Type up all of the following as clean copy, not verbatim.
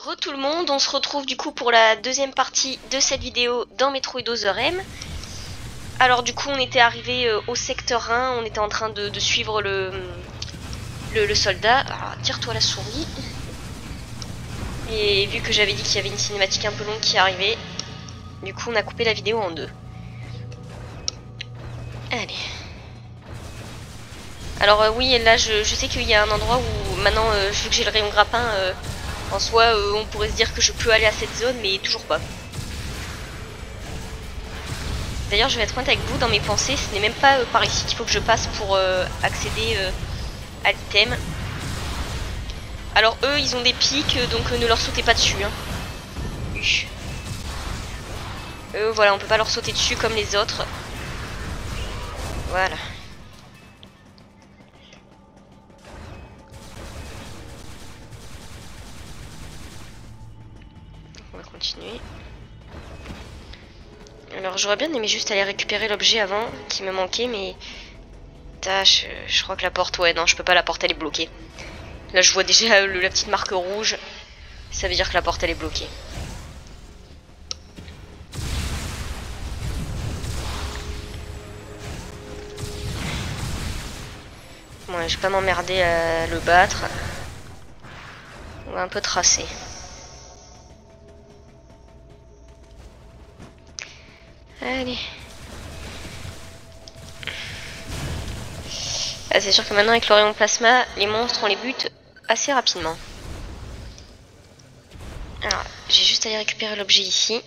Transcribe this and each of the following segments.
Re tout le monde, on se retrouve du coup pour la deuxième partie de cette vidéo dans Metroid Other M. Alors du coup on était arrivé au secteur 1, on était en train de suivre le soldat. Alors tire-toi la souris. Et vu que j'avais dit qu'il y avait une cinématique un peu longue qui arrivait, du coup on a coupé la vidéo en deux. Allez. Alors oui, là je sais qu'il y a un endroit où maintenant, vu que j'ai le rayon grappin, en soi on pourrait se dire que je peux aller à cette zone, mais toujours pas. D'ailleurs je vais être honnête avec vous, dans mes pensées, ce n'est même pas par ici qu'il faut que je passe pour accéder à l'item. Alors eux ils ont des pics, donc ne leur sautez pas dessus. Hein. Eux voilà, on peut pas leur sauter dessus comme les autres. Voilà. On va continuer. Alors j'aurais bien aimé juste aller récupérer l'objet avant qui me manquait, mais je crois que la porte, ouais non je peux pas, la porte elle est bloquée. Là je vois déjà la petite marque rouge, ça veut dire que la porte elle est bloquée. Ouais, je vais pas m'emmerder à le battre. On va un peu tracer. Allez. Ah, c'est sûr que maintenant avec le rayon plasma, les monstres on les bute assez rapidement. Alors, j'ai juste à aller récupérer l'objet ici.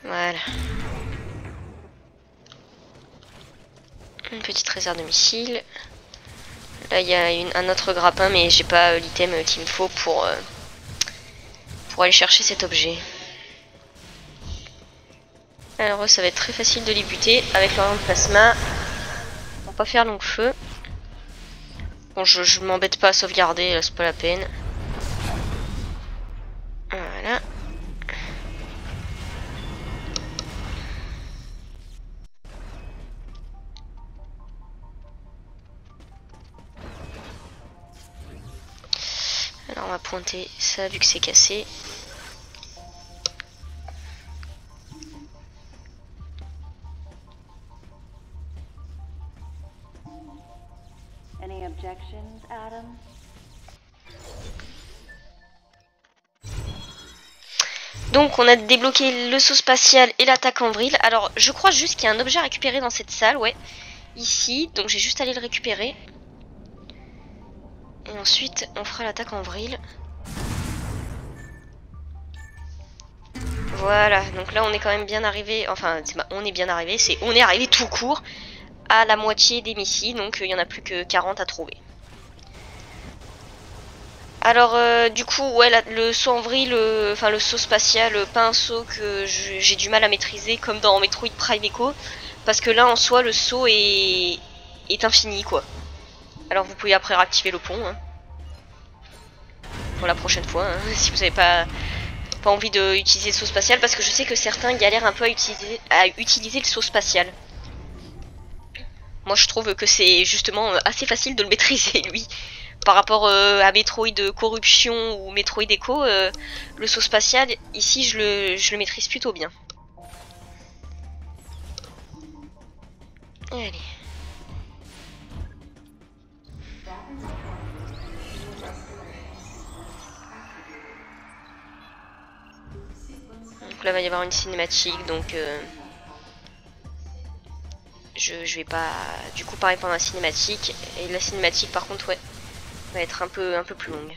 Voilà. Une petite réserve de missiles. Là il y a un autre grappin, mais j'ai pas l'item qu'il me faut pour aller chercher cet objet. Alors ça va être très facile de les buter avec le rayon de plasma. On va pas faire long feu. Bon, je m'embête pas à sauvegarder, là c'est pas la peine. Voilà. Alors on va pointer ça vu que c'est cassé. Any objections, Adam? Donc on a débloqué le saut spatial et l'attaque en vrille. Alors je crois juste qu'il y a un objet à récupérer dans cette salle, ouais. Ici, donc j'ai juste à aller le récupérer. Et ensuite on fera l'attaque en vrille. Voilà, donc là on est quand même bien arrivé, enfin on est bien arrivé, on est arrivé tout court à la moitié des missiles, donc il n'y en a plus que 40 à trouver. Alors du coup ouais, le saut en vrille, enfin le saut spatial, pas un saut que j'ai du mal à maîtriser comme dans Metroid Prime Echo, parce que là en soi le saut est infini quoi. Alors vous pouvez après réactiver le pont hein, pour la prochaine fois hein, si vous n'avez pas envie d'utiliser le saut spatial, parce que je sais que certains galèrent un peu à utiliser le saut spatial. Moi je trouve que c'est justement assez facile de le maîtriser lui. Par rapport à Metroid Corruption ou Metroid Echo, le saut spatial, ici je le maîtrise plutôt bien. Allez. Donc là il va y avoir une cinématique, donc je vais pas du coup parler pendant la cinématique. Et la cinématique par contre ouais, va être un peu plus longue.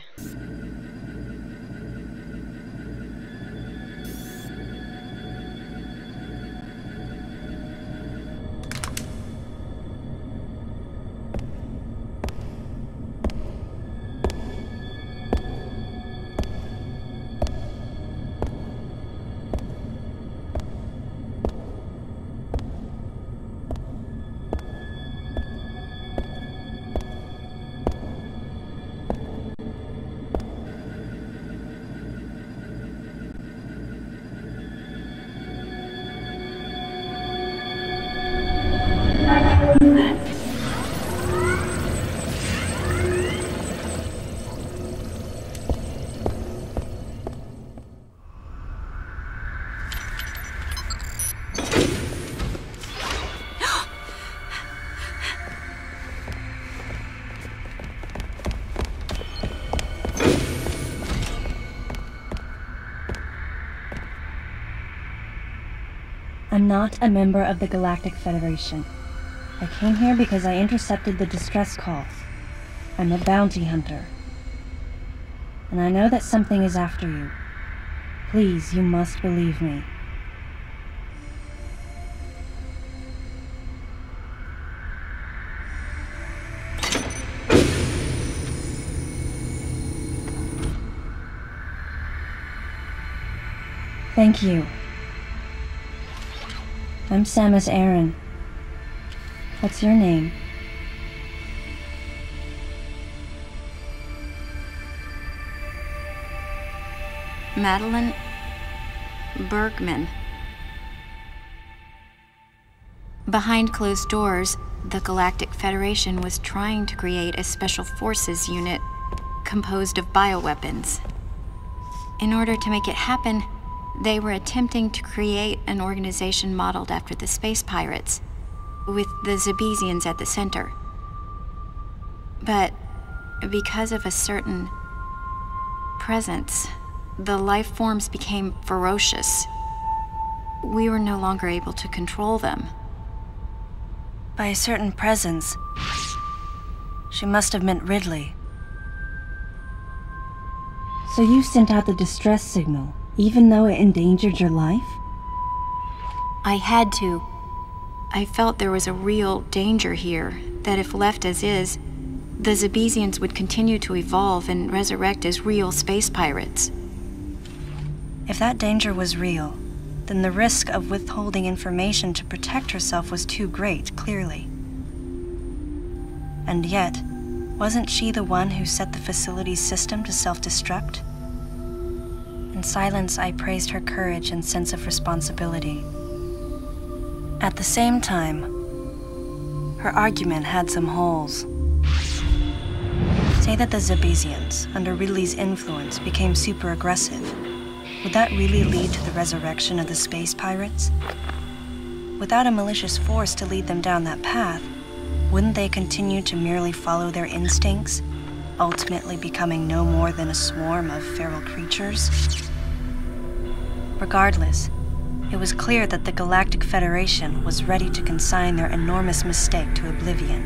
not a member of the Galactic Federation. I came here because I intercepted the distress call. I'm a bounty hunter. And I know that something is after you. Please, you must believe me. Thank you. I'm Samus Aran. What's your name? Madeline Bergman. Behind closed doors, the Galactic Federation was trying to create a special forces unit composed of bioweapons. In order to make it happen, they were attempting to create an organization modeled after the space pirates, with the Zebesians at the center. But because of a certain presence, the life forms became ferocious. We were no longer able to control them. By a certain presence, she must have meant Ridley. So you sent out the distress signal, even though it endangered your life? I had to. I felt there was a real danger here, that if left as is, the Zebesians would continue to evolve and resurrect as real space pirates. If that danger was real, then the risk of withholding information to protect herself was too great, clearly. And yet, wasn't she the one who set the facility's system to self-destruct? In silence, I praised her courage and sense of responsibility. At the same time, her argument had some holes. Say that the Zebesians, under Ridley's influence, became super aggressive. Would that really lead to the resurrection of the space pirates? Without a malicious force to lead them down that path, wouldn't they continue to merely follow their instincts, ultimately becoming no more than a swarm of feral creatures? Regardless, it was clear that the Galactic Federation was ready to consign their enormous mistake to oblivion.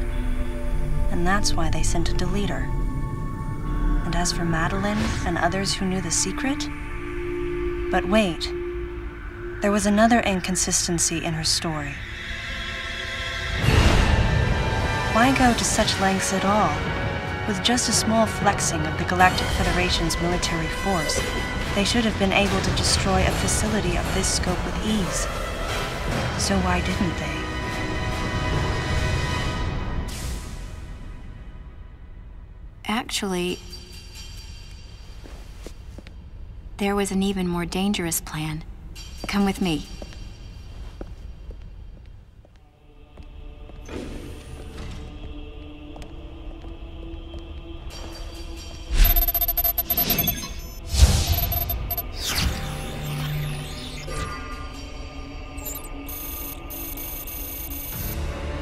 And that's why they sent a deleter. And as for Madeline and others who knew the secret, but wait, there was another inconsistency in her story. Why go to such lengths at all? With just a small flexing of the Galactic Federation's military force, they should have been able to destroy a facility of this scope with ease. So why didn't they? Actually, there was an even more dangerous plan. Come with me.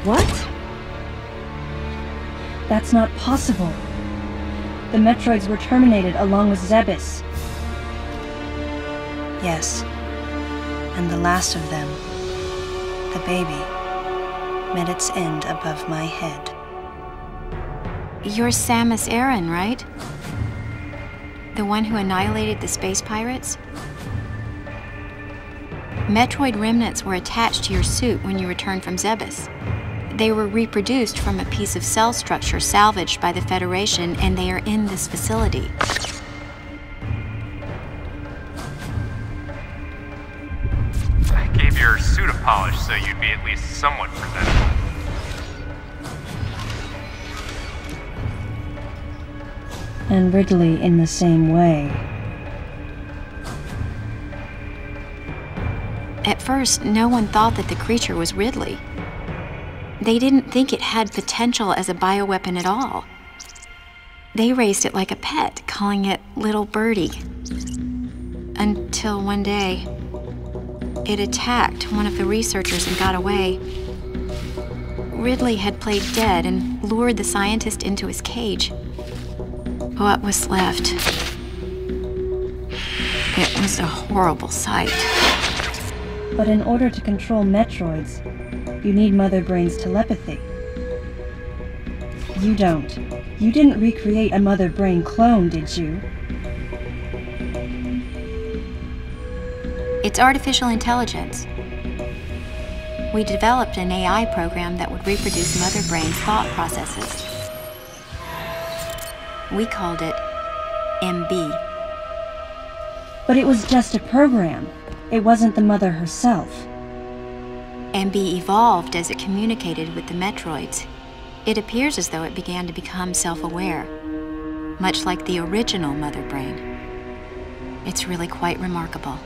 What? That's not possible. The Metroids were terminated along with Zebes. Yes, and the last of them, the baby, met its end above my head. You're Samus Aran, right? The one who annihilated the space pirates? Metroid remnants were attached to your suit when you returned from Zebes. They were reproduced from a piece of cell structure salvaged by the Federation, and they are in this facility. I gave your suit a polish so you'd be at least somewhat presentable. And Ridley in the same way. At first, no one thought that the creature was Ridley. They didn't think it had potential as a bioweapon at all. They raised it like a pet, calling it Little Birdie. Until one day, it attacked one of the researchers and got away. Ridley had played dead and lured the scientist into his cage. What was left? It was a horrible sight. But in order to control Metroids, you need Mother Brain's telepathy. You don't. You didn't recreate a Mother Brain clone, did you? It's artificial intelligence. We developed an AI program that would reproduce Mother Brain's thought processes. We called it MB. But it was just a program. It wasn't the Mother herself. MB evolved as it communicated with the Metroids. It appears as though it began to become self-aware, much like the original Mother Brain. It's really quite remarkable.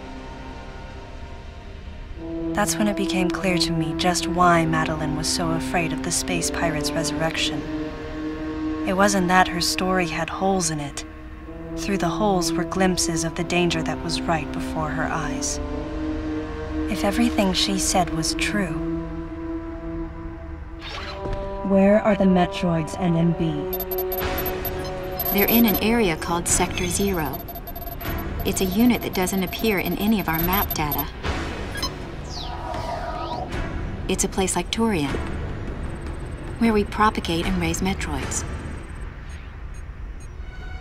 That's when it became clear to me just why Madeline was so afraid of the space pirate's resurrection. It wasn't that her story had holes in it. Through the holes were glimpses of the danger that was right before her eyes. If everything she said was true, where are the Metroids and MB? They're in an area called Sector 0. It's a unit that doesn't appear in any of our map data. It's a place like Turian, where we propagate and raise Metroids.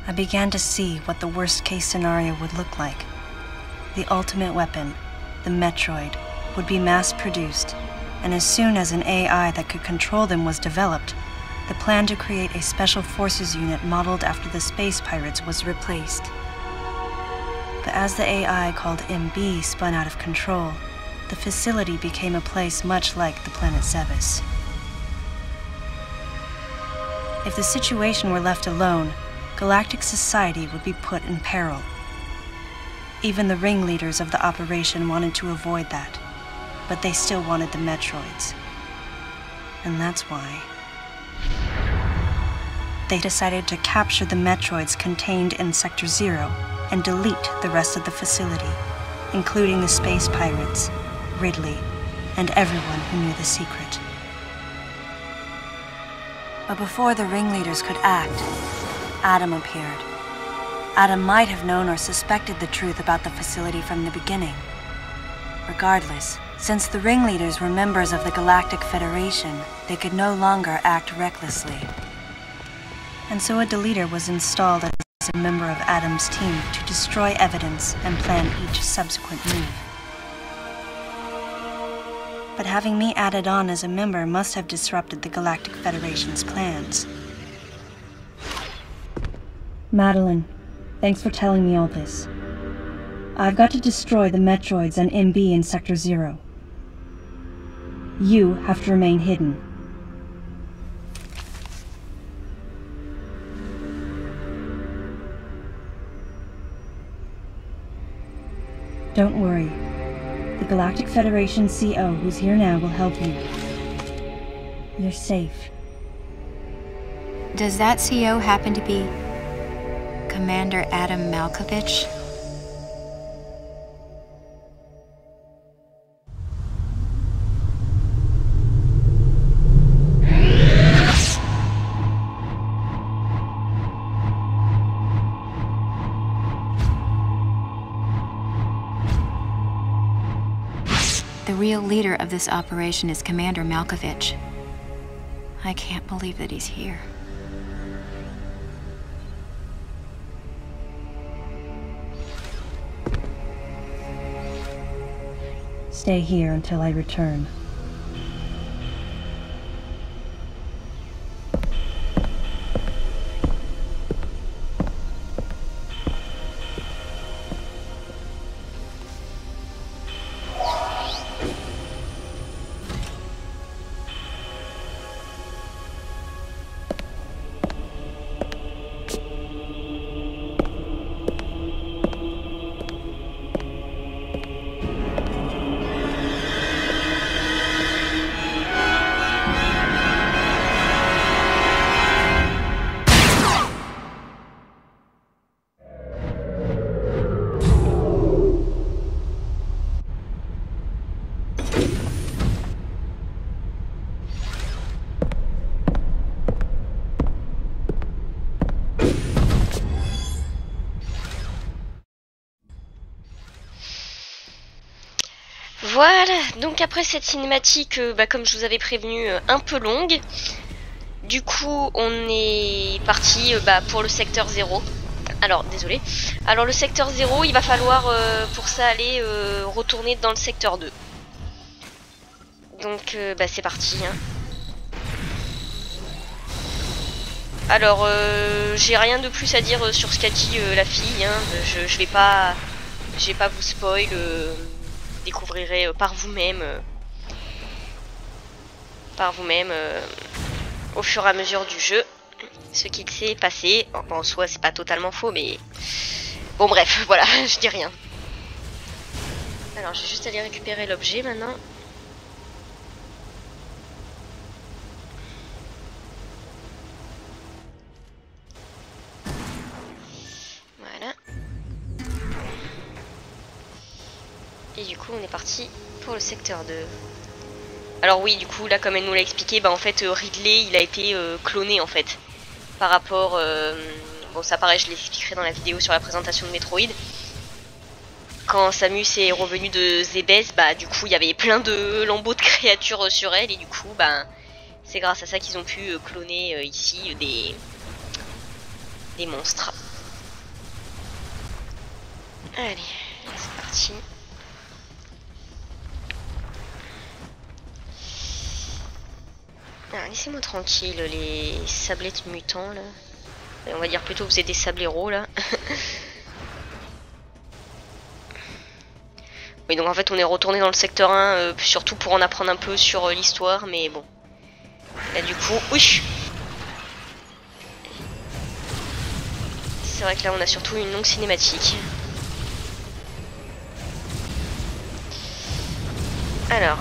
I began to see what the worst-case scenario would look like. The ultimate weapon, the Metroid, would be mass-produced, and as soon as an AI that could control them was developed, the plan to create a special forces unit modeled after the space pirates was replaced. But as the AI called MB spun out of control, the facility became a place much like the planet Zebes. If the situation were left alone, galactic society would be put in peril. Even the ringleaders of the operation wanted to avoid that, but they still wanted the Metroids. And that's why they decided to capture the Metroids contained in Sector 0 and delete the rest of the facility, including the space pirates, Ridley, and everyone who knew the secret. But before the ringleaders could act, Adam appeared. Adam might have known or suspected the truth about the facility from the beginning. Regardless, since the ringleaders were members of the Galactic Federation, they could no longer act recklessly. And so a deleter was installed as a member of Adam's team to destroy evidence and plan each subsequent move. But having me added on as a member must have disrupted the Galactic Federation's plans. Madeline, thanks for telling me all this. I've got to destroy the Metroids and MB in Sector 0. You have to remain hidden. Don't worry. The Galactic Federation CO who's here now will help you. You're safe. Does that CO happen to be Commander Adam Malkovich? The real leader of this operation is Commander Malkovich. I can't believe that he's here. Stay here until I return. Voilà, donc après cette cinématique, comme je vous avais prévenu, un peu longue, du coup on est parti pour le secteur 0. Alors, désolé. Alors le secteur 0, il va falloir pour ça aller retourner dans le secteur 2. Donc c'est parti. Hein. Alors, j'ai rien de plus à dire sur ce qu'a dit la fille. Hein. Je vais pas vous spoil. Découvrirez par vous-même. Au fur et à mesure du jeu. Ce qu'il s'est passé. En soi, c'est pas totalement faux, mais... Bon, bref, voilà, je dis rien. Alors, je vais juste aller récupérer l'objet maintenant. Voilà. Et du coup, on est parti pour le secteur 2. Alors oui, du coup, là, comme elle nous l'a expliqué, en fait, Ridley, il a été cloné, en fait. Par rapport... bon, ça pareil, je l'expliquerai dans la vidéo sur la présentation de Metroid. Quand Samus est revenu de Zebes, du coup, il y avait plein de lambeaux de créatures sur elle. Et du coup, c'est grâce à ça qu'ils ont pu cloner ici des monstres. Allez, c'est parti. Ah, laissez-moi tranquille, les sablettes mutants là. Et on va dire plutôt que vous êtes des sableros là. Oui, donc en fait on est retourné dans le secteur 1, surtout pour en apprendre un peu sur l'histoire, mais bon. Là du coup, oui. C'est vrai que là on a surtout une longue cinématique. Alors...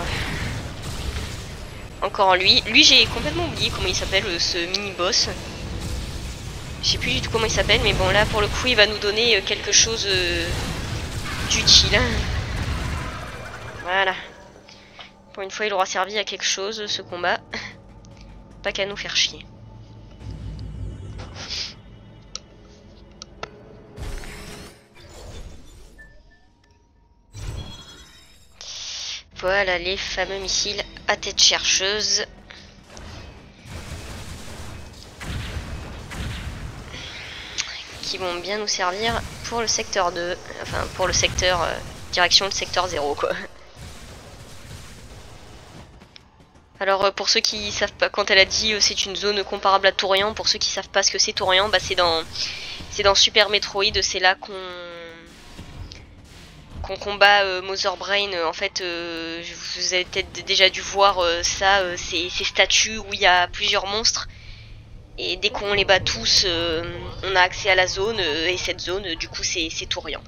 Encore lui. Lui, j'ai complètement oublié comment il s'appelle, ce mini-boss. Je sais plus du tout comment il s'appelle, mais bon, là, pour le coup, il va nous donner quelque chose d'utile. Voilà. Pour une fois, il aura servi à quelque chose, ce combat. Pas qu'à nous faire chier. Voilà les fameux missiles à tête chercheuse. Qui vont bien nous servir pour le secteur 2. Enfin, pour le secteur... direction le secteur 0, quoi. Alors, pour ceux qui savent pas, quand elle a dit c'est une zone comparable à Tourian, pour ceux qui savent pas ce que c'est Tourian, c'est dans Super Metroid, c'est là qu'on combat Mother Brain. En fait, vous avez peut-être déjà dû voir ces statues où il y a plusieurs monstres. Et dès qu'on les bat tous, on a accès à la zone. Et cette zone, du coup, c'est Tourian.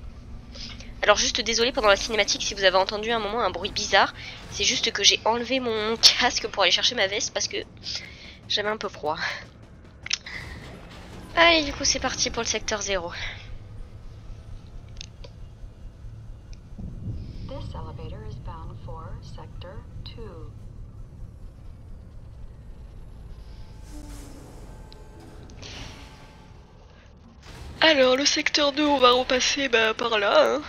Alors juste désolé, pendant la cinématique, si vous avez entendu un moment un bruit bizarre, c'est juste que j'ai enlevé mon casque pour aller chercher ma veste parce que j'avais un peu froid. Allez, du coup, c'est parti pour le secteur 0. Alors, le secteur 2, on va repasser par là. Hein.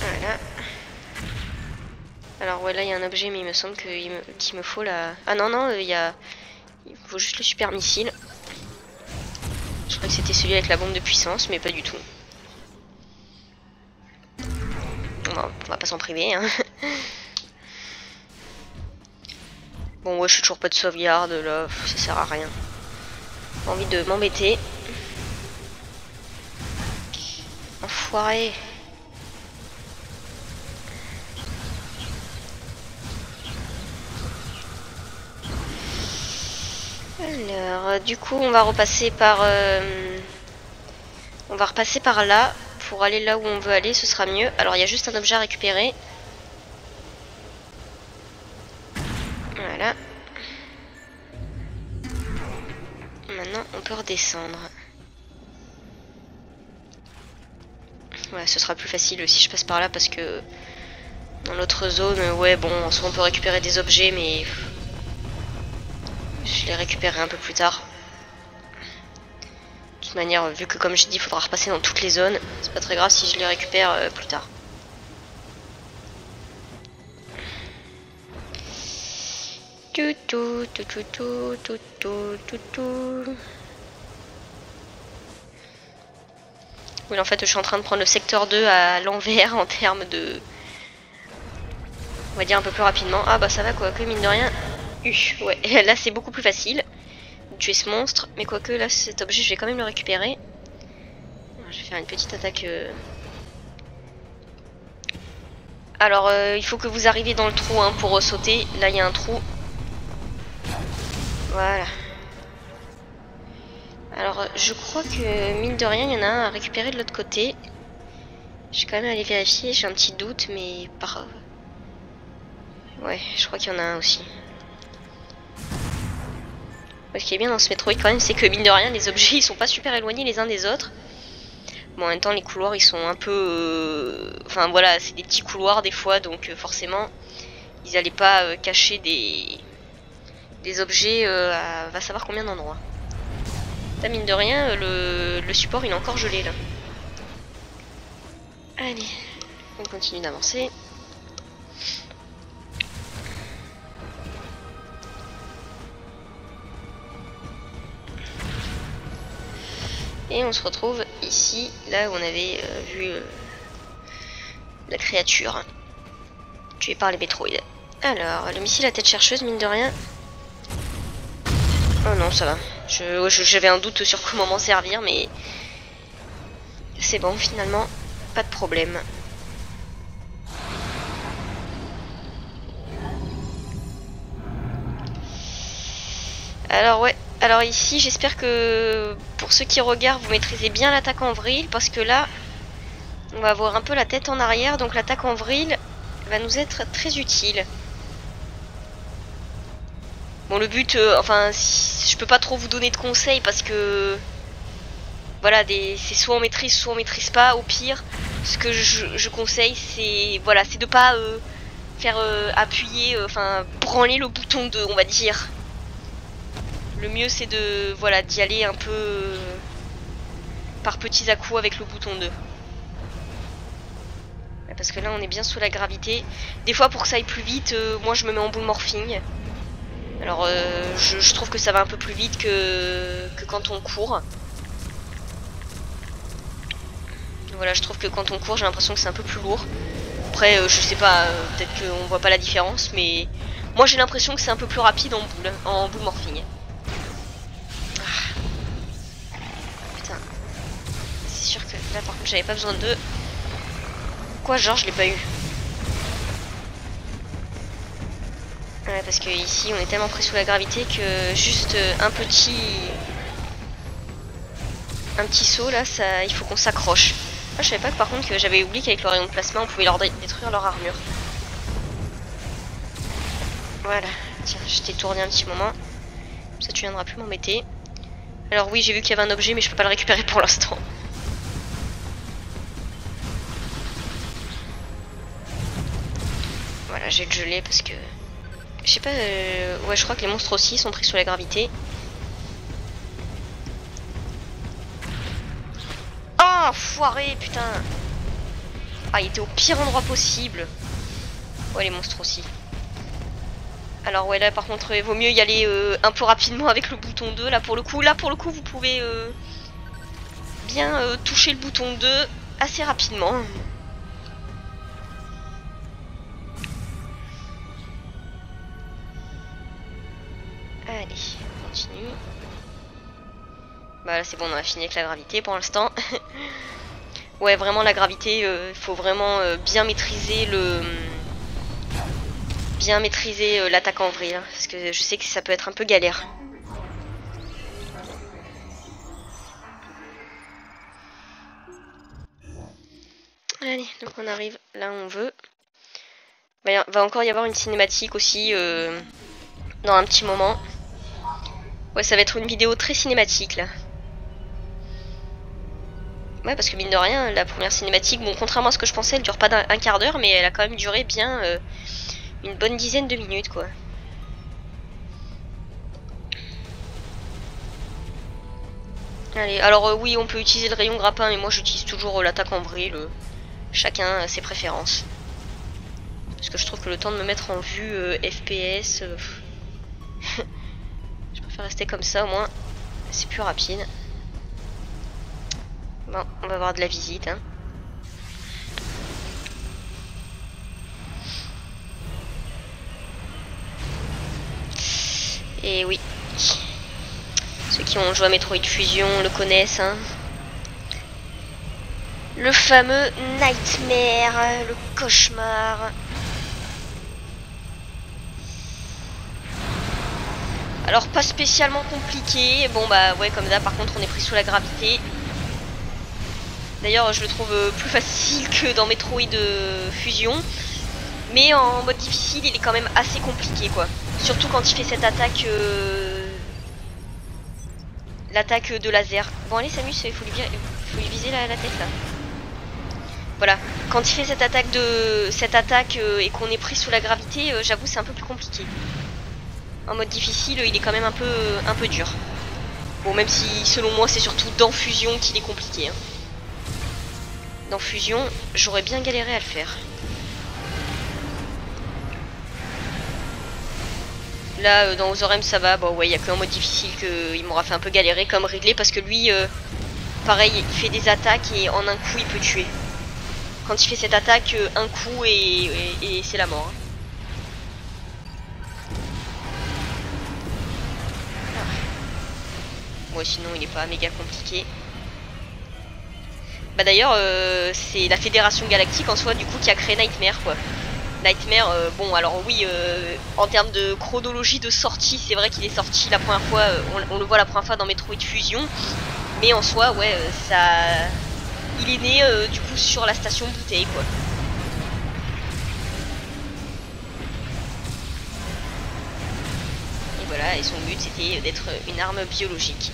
Voilà. Alors, ouais, là, il y a un objet, mais il me semble qu'il me faut la... Ah non, non, il faut juste le super missile. Je crois que c'était celui avec la bombe de puissance, mais pas du tout. Bon, on va pas s'en priver, hein. Bon, ouais, je suis toujours pas de sauvegarde, là, ça sert à rien. Pas envie de m'embêter. Enfoiré. Alors, du coup, on va repasser par... on va repasser par là, pour aller là où on veut aller, ce sera mieux. Alors, il y a juste un objet à récupérer. Voilà. Maintenant, on peut redescendre. Ouais, ce sera plus facile si je passe par là parce que dans l'autre zone, ouais, bon, en soi on peut récupérer des objets, mais je les récupérerai un peu plus tard. toute manière, vu que comme je dis, il faudra repasser dans toutes les zones, c'est pas très grave si je les récupère plus tard. Oui, en fait, je suis en train de prendre le secteur 2 à l'envers en termes de... On va dire un peu plus rapidement. Ah bah ça va, quoique, mine de rien. Ouais, là c'est beaucoup plus facile de tuer ce monstre. Mais quoique, là, cet objet, je vais quand même le récupérer. Je vais faire une petite attaque... Alors, il faut que vous arriviez dans le trou hein, pour sauter. Là, il y a un trou. Voilà. Alors, je crois que, mine de rien, il y en a un à récupérer de l'autre côté. Je vais quand même aller vérifier, j'ai un petit doute, mais par... Ouais, je crois qu'il y en a un aussi. Ce qui est bien dans ce Metroid quand même, c'est que, mine de rien, les objets, ils sont pas super éloignés les uns des autres. Bon, en même temps, les couloirs, ils sont un peu... Enfin, voilà, c'est des petits couloirs des fois, donc forcément, ils allaient pas cacher des objets à va savoir combien d'endroits. Là, mine de rien, le support, il est encore gelé, là. Allez, on continue d'avancer. Et on se retrouve ici, là où on avait vu la créature tuée par les Metroid. Alors, le missile à tête chercheuse, mine de rien. Oh non, ça va. J'avais un doute sur comment m'en servir, mais c'est bon, finalement, pas de problème. Alors ouais, alors ici j'espère que pour ceux qui regardent vous maîtrisez bien l'attaque en vrille, parce que là on va avoir un peu la tête en arrière, donc l'attaque en vrille va nous être très utile. Bon, le but, enfin je peux pas trop vous donner de conseils parce que voilà, c'est soit on maîtrise pas. Au pire, ce que je conseille c'est voilà, c'est de pas faire appuyer, enfin branler le bouton 2 on va dire. Le mieux c'est de voilà d'y aller un peu par petits à-coups avec le bouton 2. Parce que là on est bien sous la gravité. Des fois pour que ça aille plus vite, moi je me mets en boule morphing. Alors je trouve que ça va un peu plus vite que quand on court. Voilà, je trouve que quand on court j'ai l'impression que c'est un peu plus lourd. Après je sais pas, peut-être qu'on voit pas la différence, mais moi j'ai l'impression que c'est un peu plus rapide en boule morphing. C'est sûr que là par contre j'avais pas besoin d'eux. Quoi, genre je l'ai pas eu. Ouais, parce que ici on est tellement pris sous la gravité que juste un petit saut là, ça, il faut qu'on s'accroche. Ah, je savais pas que par contre que j'avais oublié qu'avec le rayon de plasma on pouvait leur détruire leur armure. Voilà, tiens, je t'ai tourné un petit moment. Comme ça tu viendras plus m'embêter. Alors oui, j'ai vu qu'il y avait un objet mais je peux pas le récupérer pour l'instant. Voilà, j'ai le gelé parce que... Je sais pas... Ouais, je crois que les monstres aussi sont pris sous la gravité. Oh, foiré, putain. Ah, il était au pire endroit possible. Ouais, les monstres aussi. Alors ouais, là par contre, il vaut mieux y aller un peu rapidement avec le bouton 2. Là pour le coup, vous pouvez bien toucher le bouton 2 assez rapidement. Allez, on continue. Bah là c'est bon, on a fini avec la gravité pour l'instant. Ouais, vraiment la gravité, il faut vraiment bien maîtriser l'attaque en vrille, hein, parce que je sais que ça peut être un peu galère. Allez, donc on arrive là où on veut. Va encore y avoir une cinématique aussi dans un petit moment. Ouais, ça va être une vidéo très cinématique là. Ouais, parce que mine de rien, la première cinématique, bon, contrairement à ce que je pensais, elle dure pas un quart d'heure, mais elle a quand même duré bien une bonne dizaine de minutes, quoi. Allez, alors oui, on peut utiliser le rayon grappin, mais moi j'utilise toujours l'attaque en vrille. Chacun a ses préférences. Parce que je trouve que le temps de me mettre en vue FPS, je préfère rester comme ça, au moins c'est plus rapide. Bon, on va avoir de la visite. Hein. Et oui, ceux qui ont joué à Metroid Fusion le connaissent. Hein. Le fameux Nightmare, le cauchemar. Alors pas spécialement compliqué, bon bah ouais comme ça par contre on est pris sous la gravité. D'ailleurs je le trouve plus facile que dans Metroid Fusion. Mais en mode difficile il est quand même assez compliqué quoi. Surtout quand il fait cette attaque... l'attaque de laser. Bon allez Samus, il faut lui viser la tête là. Voilà, quand il fait cette attaque et qu'on est pris sous la gravité, j'avoue c'est un peu plus compliqué. En mode difficile, il est quand même un peu dur. Bon, même si selon moi c'est surtout dans Fusion qu'il est compliqué. Hein. Dans Fusion, j'aurais bien galéré à le faire. Là, dans Ozorem ça va, bon ouais, il n'y a qu'un mode difficile qu'il m'aura fait un peu galérer comme Ridley parce que lui, pareil, il fait des attaques et en un coup il peut tuer. Quand il fait cette attaque, un coup et c'est la mort. Hein. Ouais, sinon il n'est pas méga compliqué. Bah d'ailleurs c'est la Fédération Galactique en soi du coup qui a créé Nightmare quoi. Nightmare, bon alors oui en termes de chronologie de sortie c'est vrai qu'il est sorti la première fois, on le voit la première fois dans Metroid Fusion. Mais en soi ouais ça... Il est né du coup sur la station bouteille quoi. Voilà, et son but c'était d'être une arme biologique.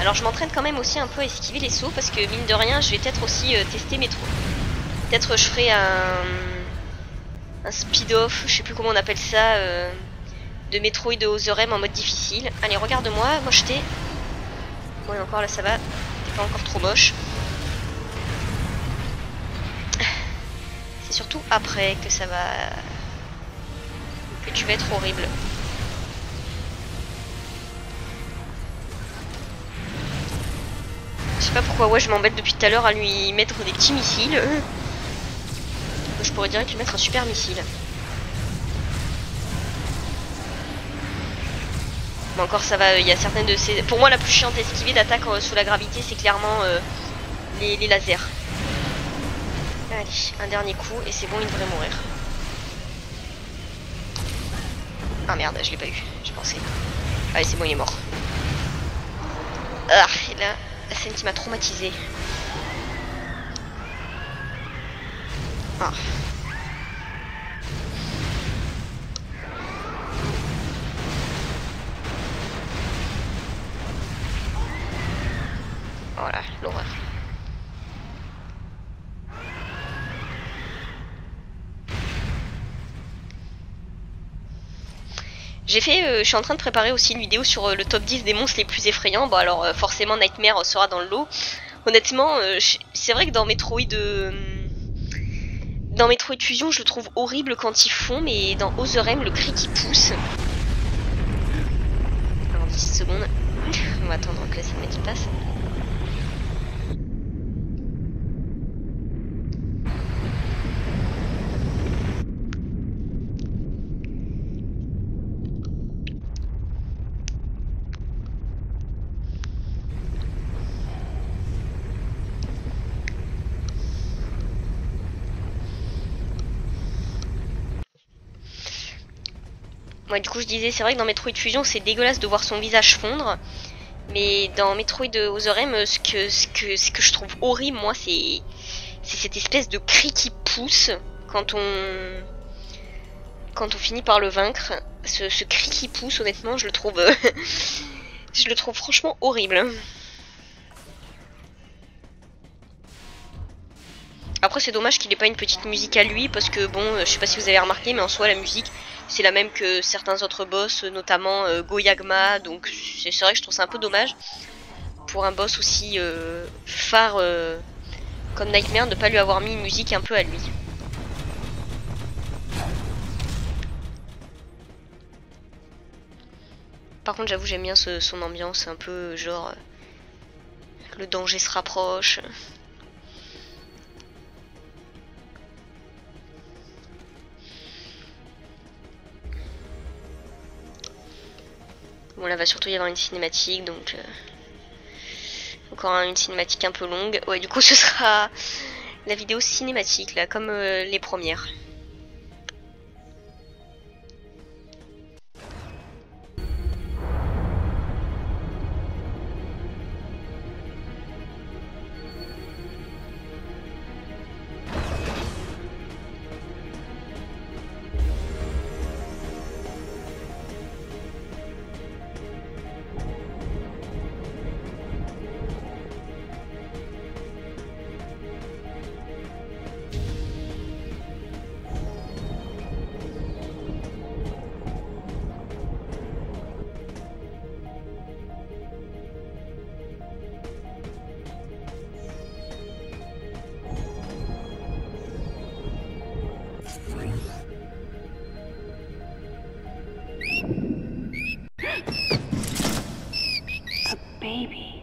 Alors je m'entraîne quand même aussi un peu à esquiver les sauts parce que mine de rien je vais peut-être aussi tester Metro. Peut-être je ferai un speed-off, je sais plus comment on appelle ça, de Metroid de Ozorem en mode difficile. Allez regarde-moi, mocheté. Bon et encore là ça va, t'es pas encore trop moche. C'est surtout après que ça va... que tu vas être horrible. Je sais pas pourquoi ouais je m'embête depuis tout à l'heure à lui mettre des petits missiles. Je pourrais direct lui mettre un super missile. Mais encore ça va, il y a certaines de ces... Pour moi la plus chiante à esquiver d'attaque sous la gravité c'est clairement les lasers. Allez, un dernier coup et c'est bon il devrait mourir. Ah merde, je l'ai pas eu, j'ai pensé. Allez c'est bon il est mort. Ah, et là... La scène qui m'a traumatisée. Ah. Voilà, l'horreur. Je suis en train de préparer aussi une vidéo sur le top 10 des monstres les plus effrayants. Bon alors forcément Nightmare sera dans le lot. Honnêtement, c'est vrai que dans Metroid Fusion je le trouve horrible quand ils font, mais dans Ozorem le cri qui pousse. Alors 10 secondes, on va attendre que la cinématique passe. Ouais, du coup je disais, c'est vrai que dans Metroid Fusion c'est dégueulasse de voir son visage fondre. Mais dans Metroid Ozorem, ce que je trouve horrible moi c'est cette espèce de cri qui pousse quand on finit par le vaincre. Ce cri qui pousse honnêtement je le trouve je le trouve franchement horrible. Après c'est dommage qu'il ait pas une petite musique à lui parce que bon je sais pas si vous avez remarqué mais en soi la musique c'est la même que certains autres boss notamment Goyagma, donc c'est vrai que je trouve ça un peu dommage. pour un boss aussi phare comme Nightmare, ne pas lui avoir mis une musique un peu à lui. Par contre, j'avoue, j'aime bien son ambiance, un peu genre le danger se rapproche. Bon, là va surtout y avoir une cinématique, donc encore une cinématique un peu longue. Ouais, du coup, ce sera la vidéo cinématique là, comme les premières. Baby.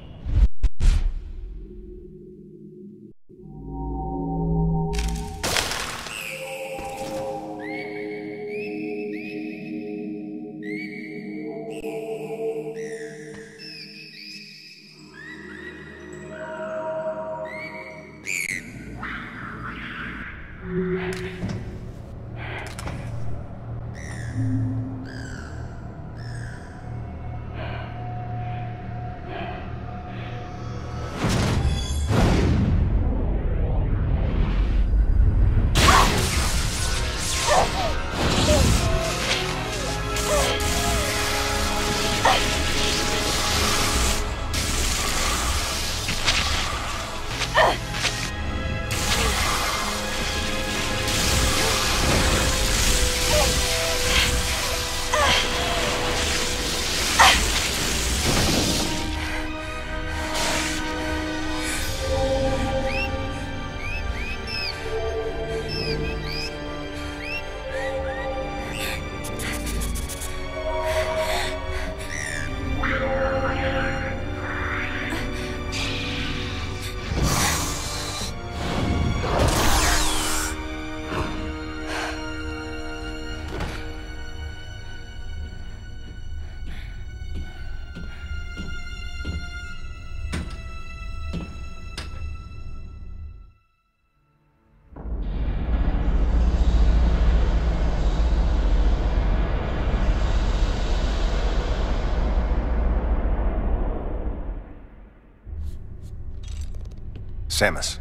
Samus,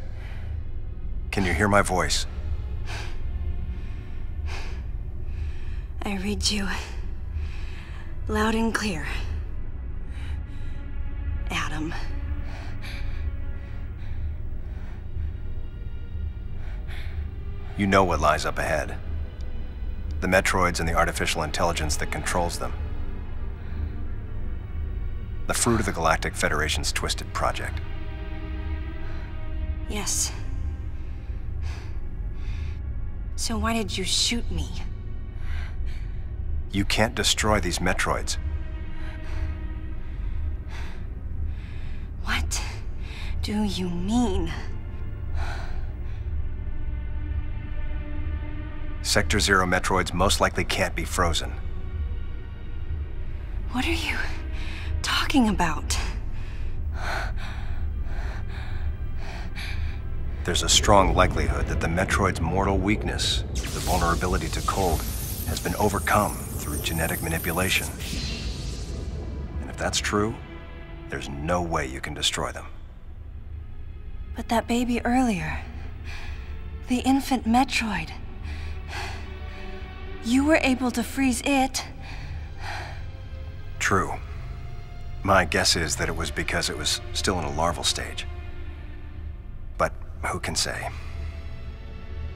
can you hear my voice? I read you loud and clear, Adam. You know what lies up ahead. The Metroids and the artificial intelligence that controls them. The fruit of the Galactic Federation's twisted project. Yes. So why did you shoot me? You can't destroy these Metroids. What do you mean? Sector Zero Metroids most likely can't be frozen. What are you talking about? There's a strong likelihood that the Metroid's mortal weakness, the vulnerability to cold, has been overcome through genetic manipulation. And if that's true, there's no way you can destroy them. But that baby earlier, the infant Metroid, you were able to freeze it. True. My guess is that it was because it was still in a larval stage. But who can say?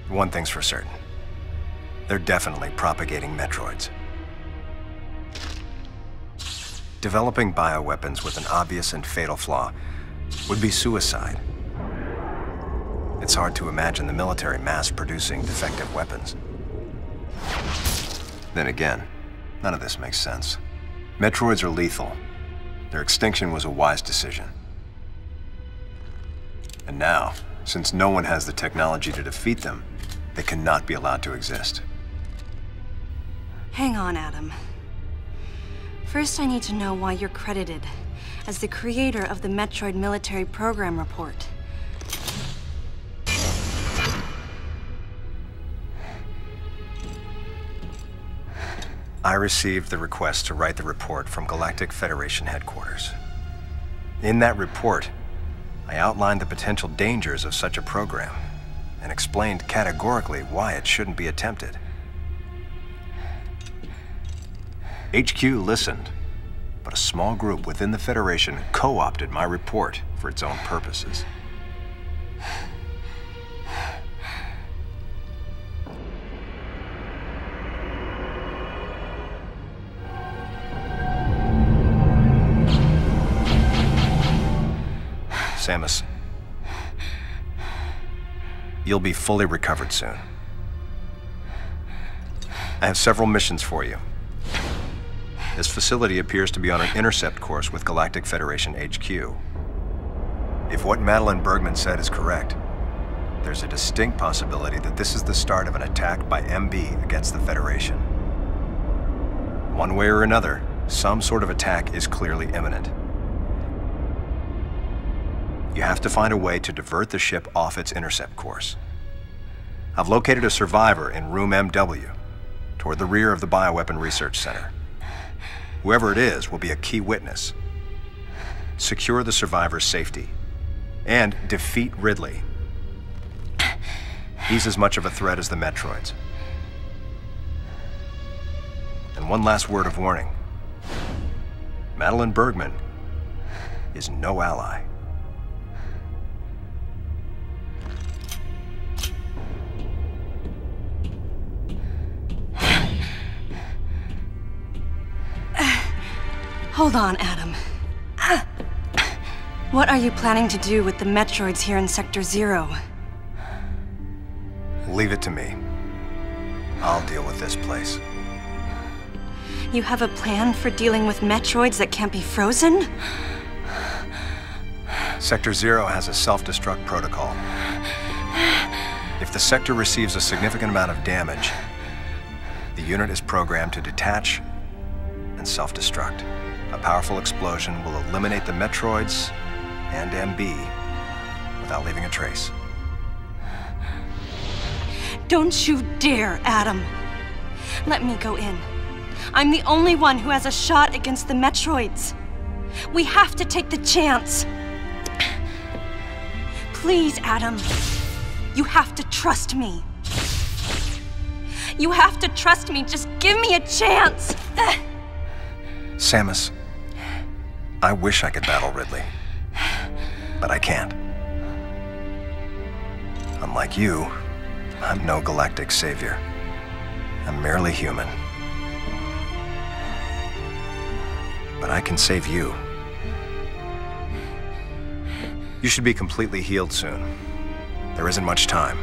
One thing's for certain. They're definitely propagating Metroids. Developing bioweapons with an obvious and fatal flaw would be suicide. It's hard to imagine the military mass-producing defective weapons. Then again, none of this makes sense. Metroids are lethal. Their extinction was a wise decision. And now, since no one has the technology to defeat them, they cannot be allowed to exist. Hang on, Adam. First, I need to know why you're credited as the creator of the Metroid Military Program Report. I received the request to write the report from Galactic Federation headquarters. In that report, I outlined the potential dangers of such a program and explained categorically why it shouldn't be attempted. HQ listened, but a small group within the Federation co-opted my report for its own purposes. Samus, you'll be fully recovered soon. I have several missions for you. This facility appears to be on an intercept course with Galactic Federation HQ. If what Madeline Bergman said is correct, there's a distinct possibility that this is the start of an attack by MB against the Federation. One way or another, some sort of attack is clearly imminent. You have to find a way to divert the ship off its intercept course. I've located a survivor in room MW, toward the rear of the Bioweapon Research Center. Whoever it is will be a key witness. Secure the survivor's safety, and defeat Ridley. He's as much of a threat as the Metroids. And one last word of warning. Madeline Bergman is no ally. Hold on, Adam. What are you planning to do with the Metroids here in Sector 0? Leave it to me. I'll deal with this place. You have a plan for dealing with Metroids that can't be frozen? Sector 0 has a self-destruct protocol. If the sector receives a significant amount of damage, the unit is programmed to detach and self-destruct. A powerful explosion will eliminate the Metroids and MB without leaving a trace. Don't you dare, Adam. Let me go in. I'm the only one who has a shot against the Metroids. We have to take the chance. Please, Adam. You have to trust me. You have to trust me. Just give me a chance. Samus, I wish I could battle Ridley, but I can't. Unlike you, I'm no galactic savior. I'm merely human. But I can save you. You should be completely healed soon. There isn't much time.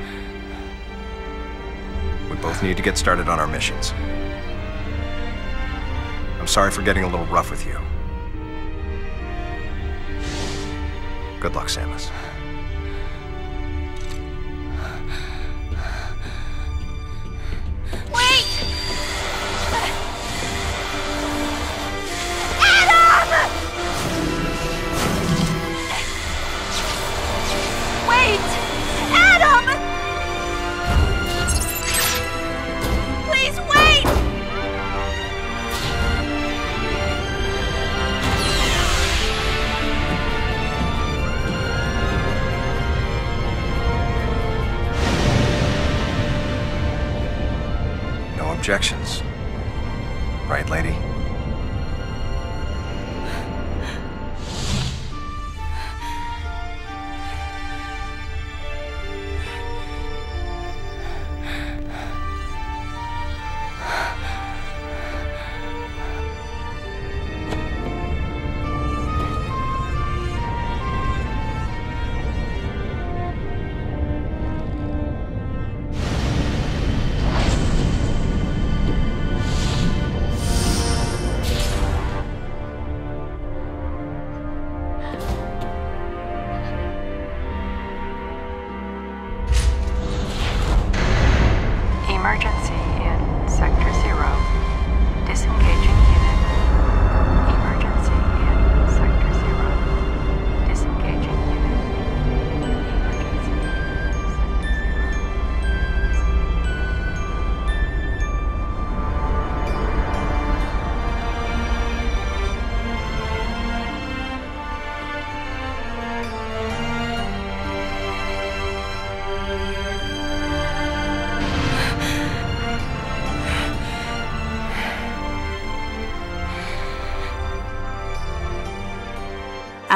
We both need to get started on our missions. I'm sorry for getting a little rough with you. Good luck, Samus. Objections. Right, lady?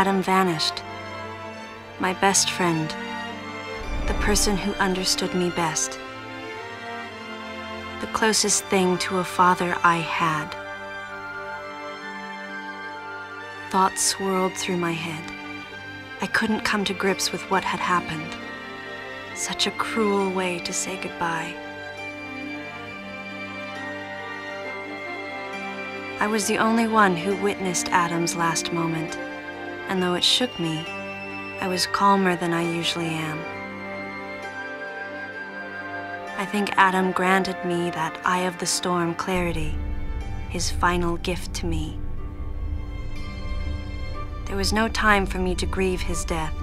Adam vanished. My best friend. The person who understood me best. The closest thing to a father I had. Thoughts swirled through my head. I couldn't come to grips with what had happened. Such a cruel way to say goodbye. I was the only one who witnessed Adam's last moment, and though it shook me, I was calmer than I usually am. I think Adam granted me that Eye of the Storm clarity, his final gift to me. There was no time for me to grieve his death,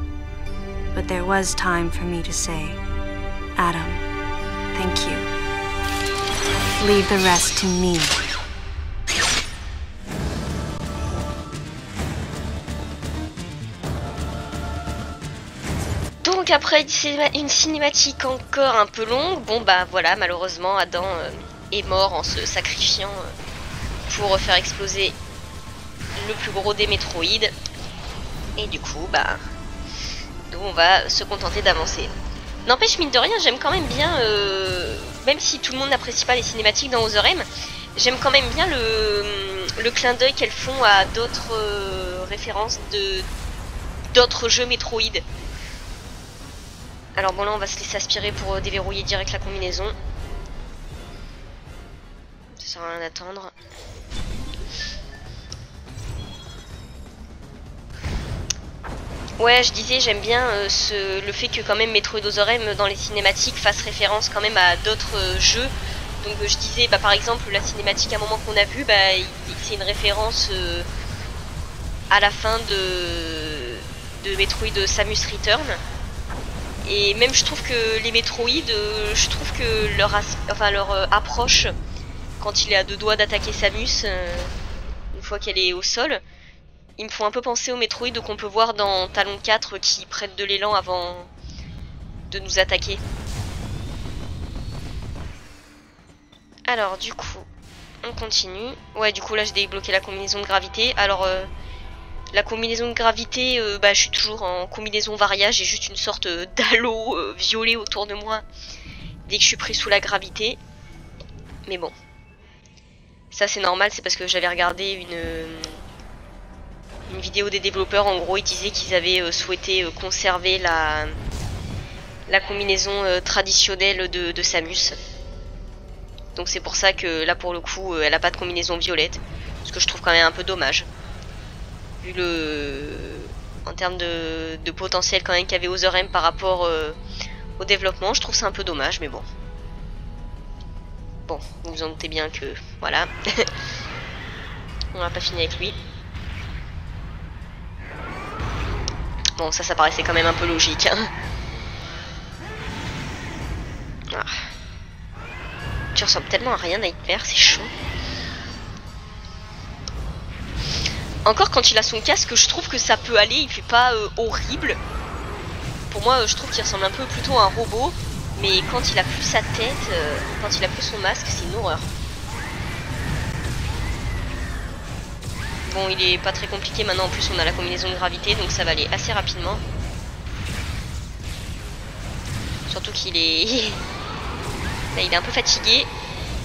but there was time for me to say, Adam, thank you. Leave the rest to me. Donc après une cinématique encore un peu longue, bon bah voilà, malheureusement Adam est mort en se sacrifiant pour faire exploser le plus gros des métroïdes. Et du coup bah nous on va se contenter d'avancer. N'empêche, mine de rien, j'aime quand même bien, même si tout le monde n'apprécie pas les cinématiques dans Other M, j'aime quand même bien le clin d'œil qu'elles font à d'autres références d'autres jeux Metroid. Alors bon là on va se laisser aspirer pour déverrouiller direct la combinaison. Ça sert à rien d'attendre. Ouais, je disais, j'aime bien le fait que quand même Metroid Other M dans les cinématiques fasse référence quand même à d'autres jeux. Donc je disais, bah, par exemple la cinématique à un moment qu'on a vu, bah, c'est une référence à la fin de Metroid Samus Return. Et même je trouve que les Metroid, je trouve que leur approche, quand il est à deux doigts d'attaquer Samus, une fois qu'elle est au sol, ils me font un peu penser aux Metroid qu'on peut voir dans Talon 4 qui prennent de l'élan avant de nous attaquer. Alors du coup, on continue. Ouais, du coup là j'ai débloqué la combinaison de gravité. Alors la combinaison de gravité, bah, je suis toujours en combinaison varia, j'ai juste une sorte d'halo violet autour de moi dès que je suis pris sous la gravité. Mais bon, ça c'est normal, c'est parce que j'avais regardé une vidéo des développeurs. En gros ils disaient qu'ils avaient souhaité conserver la combinaison traditionnelle de Samus. Donc c'est pour ça que là pour le coup elle a pas de combinaison violette, ce que je trouve quand même un peu dommage. Vu en termes de potentiel quand même qu'avait Other M par rapport au développement, je trouve ça un peu dommage, mais bon. Bon, vous vous en doutez bien que voilà. On va pas fini avec lui. Bon, ça paraissait quand même un peu logique. Hein. Ah. Tu ressembles tellement à rien, Nightmare, c'est chaud. Encore quand il a son casque, je trouve que ça peut aller, il fait pas horrible. Pour moi, je trouve qu'il ressemble un peu plutôt à un robot. Mais quand il a plus sa tête, quand il a plus son masque, c'est une horreur. Bon, il est pas très compliqué maintenant, en plus on a la combinaison de gravité, donc ça va aller assez rapidement. Surtout qu'il est... Là, il est un peu fatigué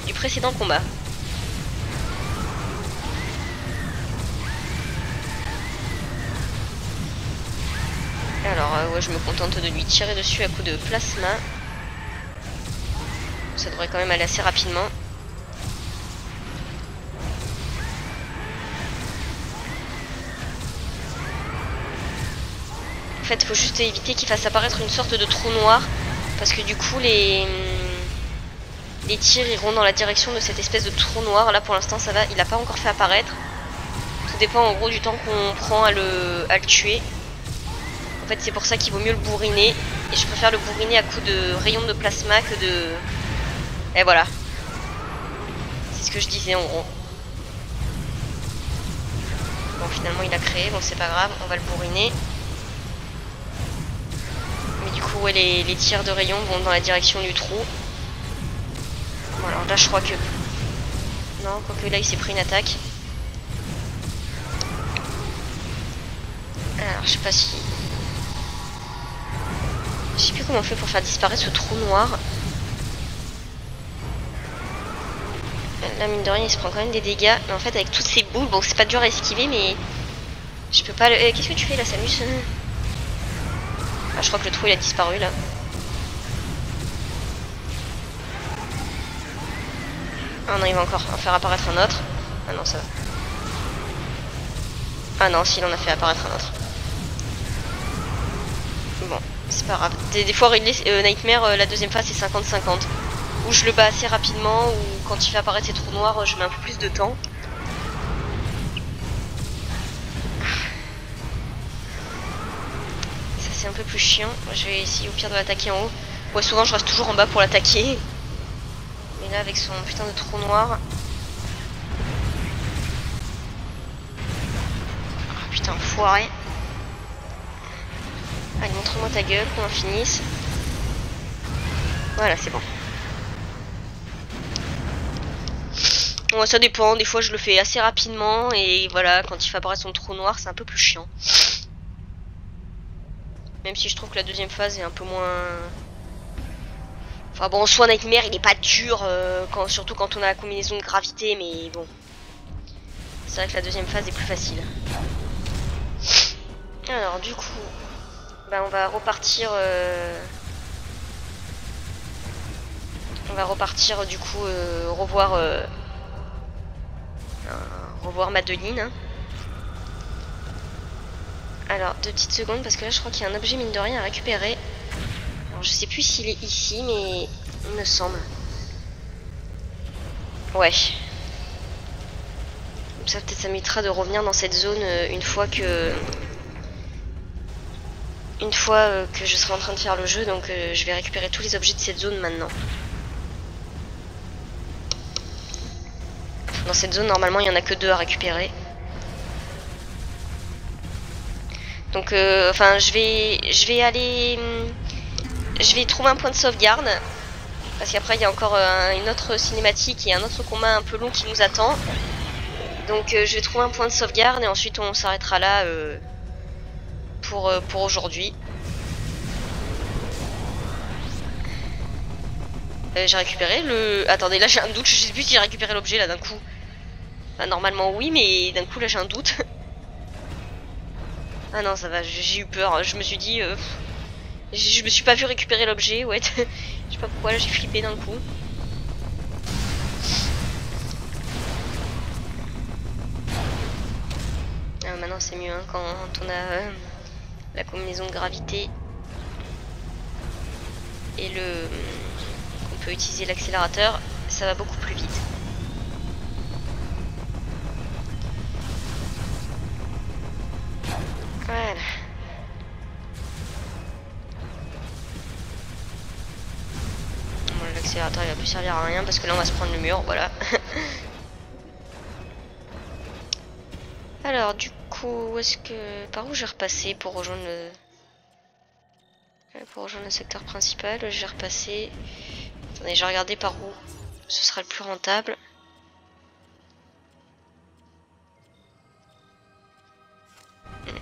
du précédent combat. Alors, ouais, je me contente de lui tirer dessus à coups de plasma. Ça devrait quand même aller assez rapidement. En fait, il faut juste éviter qu'il fasse apparaître une sorte de trou noir. Parce que du coup, les tirs iront dans la direction de cette espèce de trou noir. Là, pour l'instant, ça va. Il n'a pas encore fait apparaître. Tout dépend en gros du temps qu'on prend à le tuer. En fait, c'est pour ça qu'il vaut mieux le bourriner. Et je préfère le bourriner à coups de rayons de plasma que de... Et voilà. C'est ce que je disais en gros. Bon, finalement, il a créé. Bon, c'est pas grave. On va le bourriner. Mais du coup, ouais, les tirs de rayons vont dans la direction du trou. Bon, alors là, je crois que... Non, quoique là, il s'est pris une attaque. Alors je sais pas si... Je sais plus comment on fait pour faire disparaître ce trou noir. Là mine de rien il se prend quand même des dégâts. Mais en fait avec toutes ces boules, bon c'est pas dur à esquiver mais... Je peux pas le... Qu'est-ce que tu fais là Samus? Ah je crois que le trou il a disparu là. Ah non il va encore en faire apparaître un autre. Ah non ça va. Ah non s'il en a fait apparaître un autre. Bon c'est pas grave. Des fois Ridley Nightmare la deuxième phase c'est 50-50. Où je le bats assez rapidement ou quand il fait apparaître ces trous noirs je mets un peu plus de temps. Ça c'est un peu plus chiant. Je vais essayer au pire de l'attaquer en haut. Ouais souvent je reste toujours en bas pour l'attaquer. Mais là avec son putain de trou noir. Ah putain foiré. Allez montre-moi ta gueule qu'on en finisse. Voilà c'est bon. Bon, ça dépend, des fois je le fais assez rapidement et voilà, quand il fait apparaître son trou noir c'est un peu plus chiant. Même si je trouve que la deuxième phase est un peu moins... Enfin bon, soit Nightmare il est pas dur, surtout quand on a la combinaison de gravité, mais bon. C'est vrai que la deuxième phase est plus facile. Alors du coup, bah on va repartir... On va repartir du coup, revoir Madeline. Hein. Alors, 2 petites secondes parce que là je crois qu'il y a un objet mine de rien à récupérer. Alors je sais plus s'il est ici mais il me semble. Ouais. Comme ça peut-être ça m'évitera de revenir dans cette zone une fois que je serai en train de faire le jeu, donc je vais récupérer tous les objets de cette zone maintenant. Dans cette zone, normalement, il n'y en a que 2 à récupérer. Donc, enfin, je vais aller... Je vais trouver un point de sauvegarde. Parce qu'après, il y a encore une autre cinématique et un autre combat un peu long qui nous attend. Donc, je vais trouver un point de sauvegarde et ensuite, on s'arrêtera là pour aujourd'hui. J'ai récupéré le... Attendez, là j'ai un doute, je sais plus si j'ai récupéré l'objet là d'un coup. Enfin, normalement oui, mais d'un coup là j'ai un doute. Ah non ça va, j'ai eu peur, je me suis dit... je me suis pas vu récupérer l'objet, ouais. Je sais pas pourquoi là j'ai flippé d'un coup. Ah, maintenant c'est mieux hein, quand on a la combinaison de gravité. Et le... On peut utiliser l'accélérateur, ça va beaucoup plus vite. Voilà. Bon, l'accélérateur il va plus servir à rien parce que là on va se prendre le mur, voilà. Alors du coup, est-ce que... Par où j'ai repassé pour rejoindre le... secteur principal, je vais repasser... Attendez, je vais regarder par où ce sera le plus rentable. Donc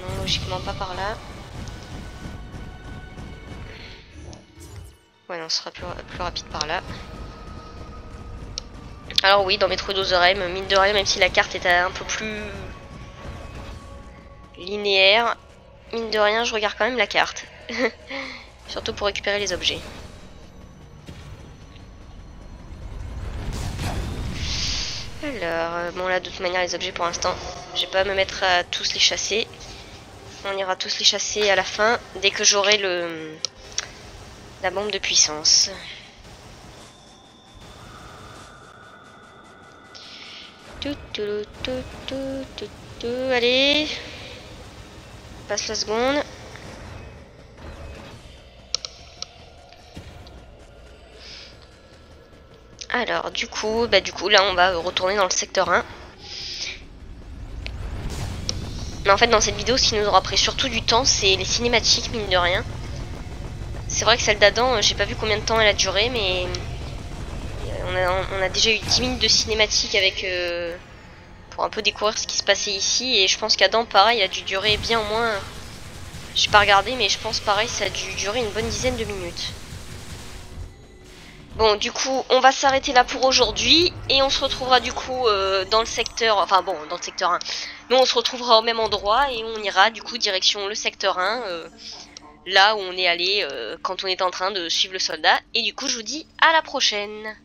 non, logiquement pas par là. Ouais non, ce sera plus rapide par là. Alors oui, dans Metro 2 RM, mine de rien, même si la carte est un peu plus linéaire, mine de rien, je regarde quand même la carte. Surtout pour récupérer les objets. Alors, bon là de toute manière les objets pour l'instant, je vais pas me mettre à tous les chasser. On ira tous les chasser à la fin, dès que j'aurai la bombe de puissance. Allez, passe la seconde. Alors du coup là on va retourner dans le secteur 1. Mais en fait dans cette vidéo ce qui nous aura pris surtout du temps c'est les cinématiques mine de rien. C'est vrai que celle d'Adam j'ai pas vu combien de temps elle a duré mais on a déjà eu 10 minutes de cinématique avec pour un peu découvrir ce qui se passait ici. Et je pense qu'Adam, pareil, a dû durer bien au moins... J'ai pas regardé, mais je pense pareil, ça a dû durer une bonne dizaine de minutes. Bon, du coup, on va s'arrêter là pour aujourd'hui. Et on se retrouvera du coup dans le secteur... Enfin bon, dans le secteur 1. Nous, on se retrouvera au même endroit et on ira du coup direction le secteur 1. Là où on est allé quand on était en train de suivre le soldat. Et du coup, je vous dis à la prochaine.